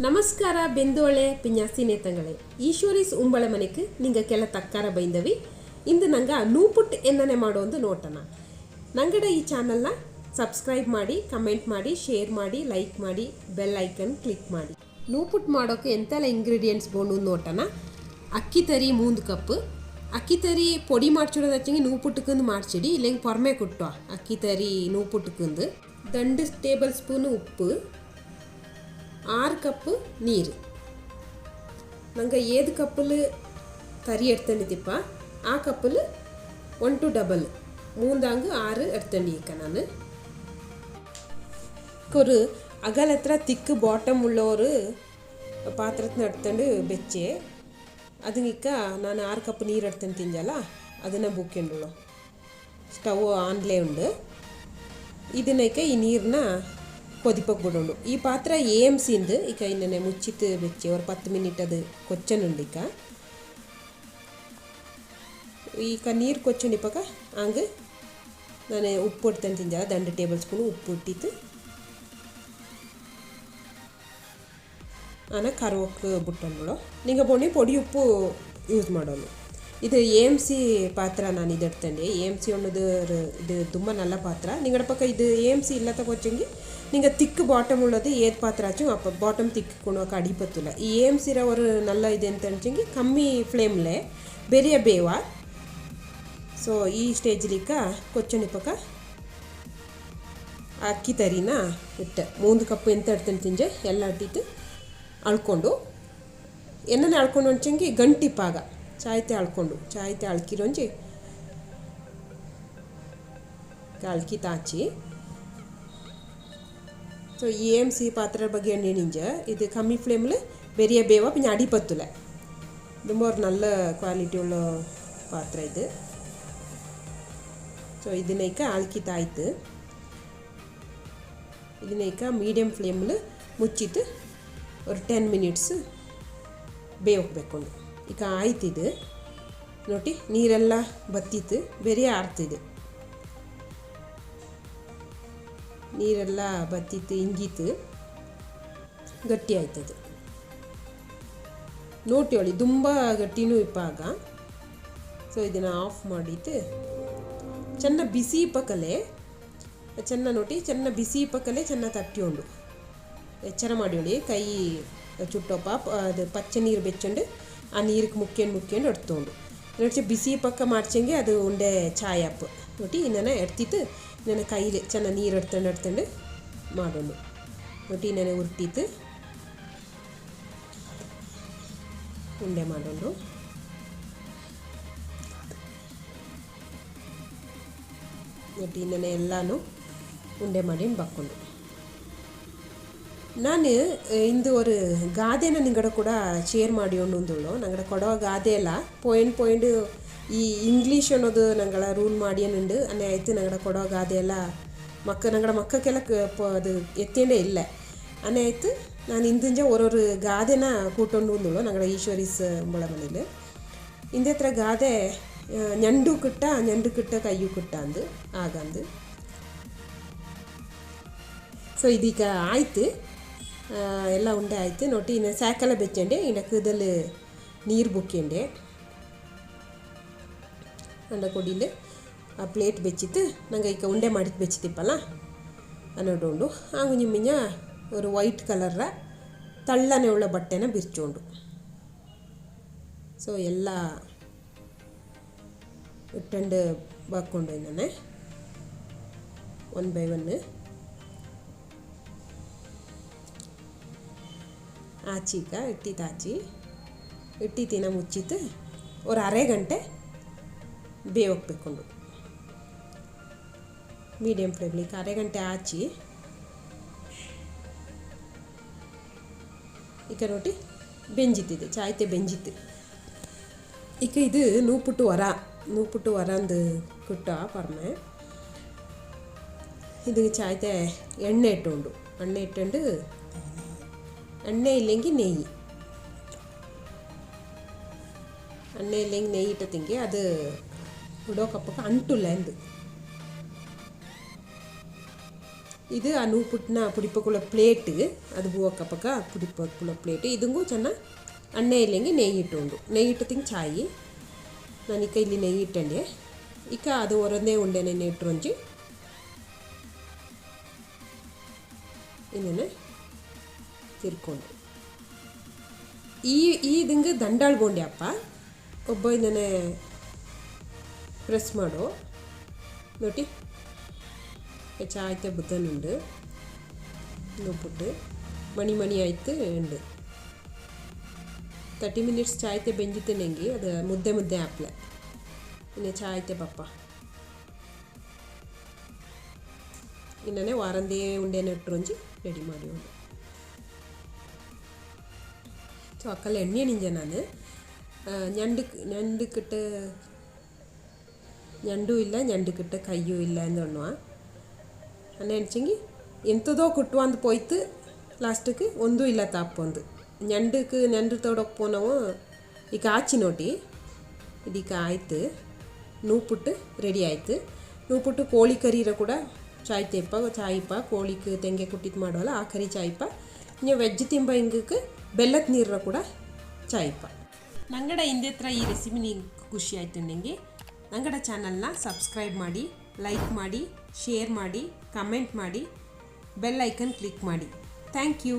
ನಮಸ್ಕಾರ ಬೆಂದೋಳೆ ಪಿನ್ಯಾಸಿ ನೇತಂಗಳೇ ಈಶ್ವರೀಸ್ ಉಂಬಳ ಮನೆಗೆ ನಿಂಗೆ ಕೆಲ ತಕ್ಕಾರ ಬೈಂದವಿ ಇಂದು ನಂಗೆ ನೂಪುಟ್ ಎನ್ನನೆ ಮಾಡೋದು ನೋಟನ ನಂಗಡ ಈ ಚಾನಲ್ನ ಸಬ್ಸ್ಕ್ರೈಬ್ ಮಾಡಿ ಕಮೆಂಟ್ ಮಾಡಿ ಶೇರ್ ಮಾಡಿ ಲೈಕ್ ಮಾಡಿ ಬೆಲ್ ಐಕನ್ ಕ್ಲಿಕ್ ಮಾಡಿ ನೂಪುಟ್ ಮಾಡೋಕ್ಕೆ ಎಂತೆಲ್ಲ ಇಂಗ್ರೀಡಿಯೆಂಟ್ಸ್ ಬೋದು ನೋಟನ ಅಕ್ಕಿ ತರಿ 3 ಕಪ್ ಅಕ್ಕಿ ತರಿ ಪೊಡಿ ಮಾಡ್ಚಿಡೋದು ಹಚ್ಚಂಗೆ ನೂಪುಟ್ಟಕ್ಕಂದು ಮಾಡ್ಚಿಡಿ ಇಲ್ಲೆಂಗೆ ಪೊರ್ಮೆ ಕುಟ್ಟುವ ಅಕ್ಕಿ ತರಿ ನೂಪುಟ್ಟಕ್ಕಂದು 2 ಟೇಬಲ್ ಸ್ಪೂನ್ ಉಪ್ಪು 6 ಕಪ್ ನೀರು ನಂಗೆ ಏದು ಕಪ್ಪಲು ತರಿ ಎಡ್ತಂಡಿತಿಪ್ಪ ಆ ಕಪ್ಪಲು 1 to ಡಬಲ್ 3 ಎಡ್ತಂಡಿ ಈಗ ನಾನು ಕೊರು ಅಗಲ ಹತ್ರ ತಿಕ್ಕು ಬಾಟಮ್ ಉಳ್ಳವರು ಪಾತ್ರನ ಎಡ್ತಂಡು ಬೆಚ್ಚೆ ಅದಕ್ಕೆ ನಾನು 6 ಕಪ್ ನೀರು ಎಡ್ತಂಡು ತಿಂಜಲ್ಲ ಅದನ್ನು ಬುಕ್ಕೆಂಡು ಸ್ಟವ್ ಆನ್ಲೇ ಉಂಡು ಇದನ್ನಕ್ಕೆ ಈ ನೀರನ್ನ ಕೊದಿಪಕ್ಕೆ ಬಿಡೋಣ ಈ ಪಾತ್ರ ಏಮ್ಸಿಂದು ಈಗ ಇನ್ನೇ ಮುಚ್ಚಿತ್ತು ಬೆಚ್ಚಿ ಒಂದು 10 ಮಿನಿಟ್ ಅದು ಕೊಚ್ಚನುಂಡು ಈಗ ನೀರು ಕೊಚ್ಚನಿಪ್ಪಕ ಹಂಗೆ ನಾನು ಉಪ್ಪು ಇಡ್ತೇನೆ ತಿಂಜ 2 ಟೇಬಲ್ ಸ್ಪೂನು ಉಪ್ಪು ಇಟ್ಟಿತ್ತು ನಾನು ಕರುವಕ್ಕೆ ಬಿಟ್ಟಂಗಳು ನಿಂಗೆ ಬೋಣಿ ಪೊಡಿ ಉಪ್ಪು ಯೂಸ್ ಮಾಡೋಣ ಇದು ಏಮ್ಸಿ ಪಾತ್ರ ನಾನು ಇದು ಇಡ್ತೇನೆ ಏಮ್ಸಿ ಅನ್ನೋದು ಇದು ತುಂಬ ನಲ್ಲ ಪಾತ್ರ ನಿಂಗಡ ಪಕ್ಕ ಇದು ಏಮ್ಸಿ ಇಲ್ಲ ತಗೊಚ್ಚಂಗಿ ನಿಂಗೆ ತಿಕ್ಕು ಬಾಟಮ್ ಉಳ್ಳೋದು ಏದು ಪಾತ್ರ ಹಚ್ಚು ಅಪ್ಪ ಬಾಟಮ್ ತಿಕ್ಕೊಂಡು ಅಡಿಪತ್ತಿಲ್ಲ ಈ ಏಮ್ಸಿರೋವರು ನಲ್ಲ ಇದೆ ಅಂತ ಅನ್ಸಂಗಿ ಕಮ್ಮಿ ಫ್ಲೇಮ್ಲೆ ಬೇರೆ ಬೇವ ಸೊ ಈ ಸ್ಟೇಜ್ಲಿಕ್ಕ ಕೊಚ್ಚಣಿ ಪಕ್ಕ ಅಕ್ಕಿ ತರಿನ ಇಟ್ಟೆ 3 ಕಪ್ ಎಂತ ಇಡ್ತೇನೆ ತಿಂಜೆ ಎಲ್ಲ ಇಟ್ಟಿತ್ತು ಅಳ್ಕೊಂಡು ಎಣ್ಣೆ ಅಳ್ಕೊಂಡು ಅನ್ಸಂಗಿ ಗಂಟಿಪ್ಪಾಗ ಚಾಯ್ತೆ ಅಳ್ಕೊಂಡು ಚಾಯ್ತೆ ಅಳ್ಕಿರೋಂಜಿ ಅಳ್ಕಿ ತಾಚಿ ಸೊ ಏಮ್ಸಿ ಪಾತ್ರ ಬಗ್ಗೆ ಎಣ್ಣೆ ನಿಂಜ ಇದು ಕಮ್ಮಿ ಫ್ಲೇಮ್ಲು ಬೆರಿಯ ಬೇವ ಪಿಂಜ ಅಡಿಪತ್ತುಲೆ ತುಂಬ ஒரு நல்ல ಕ್ವಾಲಿಟಿ ಉಳ್ಳ ಪಾತ್ರ ಇದು ಸೊ ಇದನ್ನೈಕ ಅಳ್ಕಿತಾಯ್ತು ಇದನ್ನೈಕ ಮೀಡಿಯಮ್ ಫ್ಲೇಮ್ಲು ಮುಚ್ಚಿತ್ತು ಒಂದು 10 ಮಿನಿಟ್ಸ್ ಬೇಯಬೇಕು ಈಗ ಆಯ್ತಿದು ನೋಡಿ ನೀರೆಲ್ಲ ಬತ್ತಿತ್ತು ಬೇರೆ ಆರ್ತಿದೆ ನೀರೆಲ್ಲ ಬತ್ತಿತ್ತು ಇಂಗಿತ್ತು ಗಟ್ಟಿ ಆಯ್ತದು ನೋಟಿಯೊಳಿ ತುಂಬ ಗಟ್ಟಿನೂ ಇಪ್ಪಾಗ ಸೊ ಇದನ್ನು ಆಫ್ ಮಾಡಿತ್ತು ಚೆನ್ನ ಬಿಸಿ ಪಕ್ಕಲೆ ಚೆನ್ನ ನೋಡಿ ಚೆನ್ನ ಬಿಸಿ ಪಕ್ಕಲೆ ಚೆನ್ನ ತಟ್ಟಿಕೊಂಡು ಎಚ್ಚರ ಮಾಡಿಯೋಳಿ ಕೈ ಚುಟ್ಟೊಪ್ಪ ಅದು ಪಚ್ಚ ನೀರು ಬೆಚ್ಚಂಡು ಆ ನೀರಿಗೆ ಮುಕ್ಕೊಂಡು ಎಡ್ತೊಂಡು ನೋಡಿ ಬಿಸಿ ಪಕ್ಕ ಮಾಡ್ಚಂಗೆ ಅದು ಉಂಡೆ ಚಾಯ್ ಅಪ್ ನೋಡಿ ಇನ್ನೇ ಎಡ್ತಿತ್ತು ನನ್ನ ಕೈಲಿ ಚೆನ್ನಾಗಿ ನೀರು ಎಡ್ತಂಡು ಮಾಡೋಣ ನೋಡಿ ಇನ್ನೇ ಉರ್ಟಿತ್ತು ಉಂಡೆ ಮಾಡೋಣ ನೋಡಿ ಇನ್ನೇ ಎಲ್ಲನೂ ಉಂಡೆ ಮಾಡಿ ಬಕ್ಕೊಂಡು ನಾನು ಇಂದು ஒரு ಗಾದೆನ ನಿಂಗಡ ಕೂಡ ಶೇರ್ ಮಾಡಿ ಒಂದೊಂದುಳ್ಳು ನಂಗಡ ಕೊಡೋ ಗಾದೆ ಎಲ್ಲ ಪಾಯಿಂಟ್ ಈ ಇಂಗ್ಲೀಷ್ ಅನ್ನೋದು ನಂಗಳ ರೂಲ್ ಮಾಡಿ ಅನ್ನುಂಡು ಅನ್ನೇ ಆಯ್ತು ನಂಗಡ ಕೊಡೋ ಗಾದೆ ಎಲ್ಲ ನಂಗಡ ಮಕ್ಕಕ್ಕೆಲ್ಲ ಅದು ಎತ್ತೇಂಡೇ ಇಲ್ಲ ಅನ್ನೇ ಆಯ್ತು ನಾನು ಇಂದಿಂಜ ஒரு ಗಾದೆನ ಕೂಟೊಂಡು ಒಂದುಳ್ಳು ನಂಗಡ ಈಶ್ವರೀಸ್ ಉಂಬಳ ಮನೇಲಿ ಇಂದೇ ಹತ್ರ ಗಾದೆ ñಂಡು ಕಿಟ್ಟ ಕೈಯು ಕಿಟ್ಟ ಅಂದು ಆಗಂದು ಸೊ ಇದೀಗ ಆಯ್ತು ಎಲ್ಲ ಉಂಡೆ ಆಯ್ತು ನೋಡಿ ಇನ್ನು ಸ್ಯಾಕೆಲ್ಲ ಬೆಚ್ಚಂಡೆ ಇನ್ನು ಕದಲ್ಲಿ ನೀರು ಬುಕ್ಕೆಂಡೆ ಅಂಡ ಕೊಡಿಲಿ ಆ ಪ್ಲೇಟ್ ಬೆಚ್ಚಿತ್ತು ನಂಗೆ ಈಗ ಉಂಡೆ ಮಾಡಿದ್ದು ಬೆಚ್ಚಿತಿಪ್ಪಲ್ಲ ಅನ್ನೋಡು ಹಾಗೂ ನಿಮ್ಮಿಂಜ ಒಂದು ವೈಟ್ ಕಲರ ತಳ್ಳನೆ ಉಳ್ಳ ಬಟ್ಟೆನ ಬಿರ್ಚೋಂಡು ಸೊ ಎಲ್ಲ ಇಟ್ಟಂಡು ಬಾಕ್ಕೊಂಡು ನಾನೇ 1 by 1 ಆಚೀಗ ಇಟ್ಟಿನ ಮುಚ್ಚಿತ್ತು ಒಂದು ಅರೆ ಗಂಟೆ ಬೇಯೋಗ್ಬೇಕೊಂಡು ಮೀಡಿಯಮ್ ಫ್ಲೇಮ್ಲಿಗೆ ಅರೆ ಗಂಟೆ ಆಚಿ ಈಗ ನೋಡಿ ಬೆಂಜಿತ್ತಿದೆ ಚಾಯ್ತೆ ಬೆಂಜಿತ್ತು ಈಗ ಇದು ನೂಪುಟ್ಟು ವರಂದು ಕುಟ್ಟ ಪರ್ಮೆ ಇದು ಚಾಯ್ತೆ ಎಣ್ಣೆ ಇಟ್ಟುಂಡು ಎಣ್ಣೆ ಇಲ್ಲೆಂಗಿ ನೆಯ್ಯಿ ನೆಯ್ಯಿ ಇಟ್ಟ ತಿಂಗೆ ಅದು ಉಡೋ ಕಪ್ಪಕ್ಕೆ ಅಂಟುಲ್ಲ ಎಂದು ಇದು ಆ ನೂಪುಟ್ಟನ ಪುಡಿಪಕ್ಕುಳ ಪ್ಲೇಟ್ ಅದು ಬೂವಕ್ಕ ಪಕ್ಕ ಪುಡಿಪಕ್ಕುಳ ಪ್ಲೇಟ್ ಇದಂಗೂ ಚೆನ್ನ ಅಣ್ಣೆ ಇಲ್ಲಂಗೆ ನೆಯ್ಯಿ ಇಟ್ಟು ಚಾಯಿ ನಾನು ಇಕ್ಕ ಇಲ್ಲಿ ನೆಯ್ಯಿ ಇಟ್ಟಂಡೆ ಇಕ್ಕ ಅದು ಹೊರದೇ ಉಂಡೆ ನೆನೆ ಇಟ್ಟುಂಜಿ ಇನ್ನೇನೆ ತಿರ್ಕೊಂಡು ಇದಂಗೆ ದಂಡಾಳ್ಗೊಂಡೆ ಅಪ್ಪ ಒಬ್ಬ ಇನ್ನೇ ಪ್ರೆಸ್ ಮಾಡು ನೋಡಿ ಚಾಯ್ತೆ ಬುದ್ದನುಂಡು ನೋಡ್ಬಿಟ್ಟು ಮಣಿ ಆಯ್ತು ಉಂಡು 30 minutes ಚಾಯ್ತೆ ಬೆಂಜಿತೆ ನೆಂಗಿ ಅದು ಮುದ್ದೆ ಹಾಕ್ಲೆ ಇನ್ನೇ ಚಾಯ್ತೆ ಪಪ್ಪ ಇನ್ನೇ ವಾರಂದೇ ಉಂಡೆನ ಇಟ್ಟುಂಜಿ ರೆಡಿ ಮಾಡಿ ಉಂಡು ಸೊ ಅಕ್ಕಲ್ಲ ಎಣ್ಣೆ ನಿಂಜೆ ನಾನು ഞണ്ടുക്കിട്ട് ഞണ്ടും ഇല്ല ഞണ്ടുക്കിട്ട് കയ്യും ഇല്ല എന്ന് പറഞ്ഞാ അന്നെ അണിച്ചെങ്കിൽ ಎಂಥದೋ ಕುಟ್ಟುವಂದು ಪೋಯ್ತು ಲಾಸ್ಟಿಗೆ ಒಂದೂ ಇಲ್ಲ ತಾಪೊಂದು ഞണ്ട് ತೋಡಕ್ಕೆ ನಾವು ಈಗ ಆಚಿ ನೋಡಿ ಇದೀಗ ಆಯ್ತು ನೂಪುಟ್ಟು ರೆಡಿ ಆಯ್ತು ನೂಪುಟ್ಟು ಕೋಳಿ ಕರೀರ ಕೂಡ ಚಾಯ್ಪ ಕೋಳಿಗೆ ತೆಂಗೆ ಕುಟ್ಟಿದ್ದು ಮಾಡೋಲ್ಲ ಆ ಕರಿ ಚಾಯ್ಪ ಇನ್ನು ವೆಜ್ ತಿಂಬ ಹಿಂಗಕ್ಕೆ ಬೆಲ್ಲದ ನೀರ ಕೂಡ ಚಾಯ್ಪ ನಂಗಡ ಹಿಂದೆ ಹತ್ರ ಈ ರೆಸಿಪಿ ನಿಂಗೆ ಖುಷಿ ಆಯ್ತು ನನಗೆ ನಂಗಡ ಚಾನಲ್ನ ಸಬ್ಸ್ಕ್ರೈಬ್ ಮಾಡಿ ಲೈಕ್ ಮಾಡಿ ಶೇರ್ ಮಾಡಿ ಕಮೆಂಟ್ ಮಾಡಿ ಬೆಲ್ ಐಕನ್ ಕ್ಲಿಕ್ ಮಾಡಿ ಥ್ಯಾಂಕ್ ಯು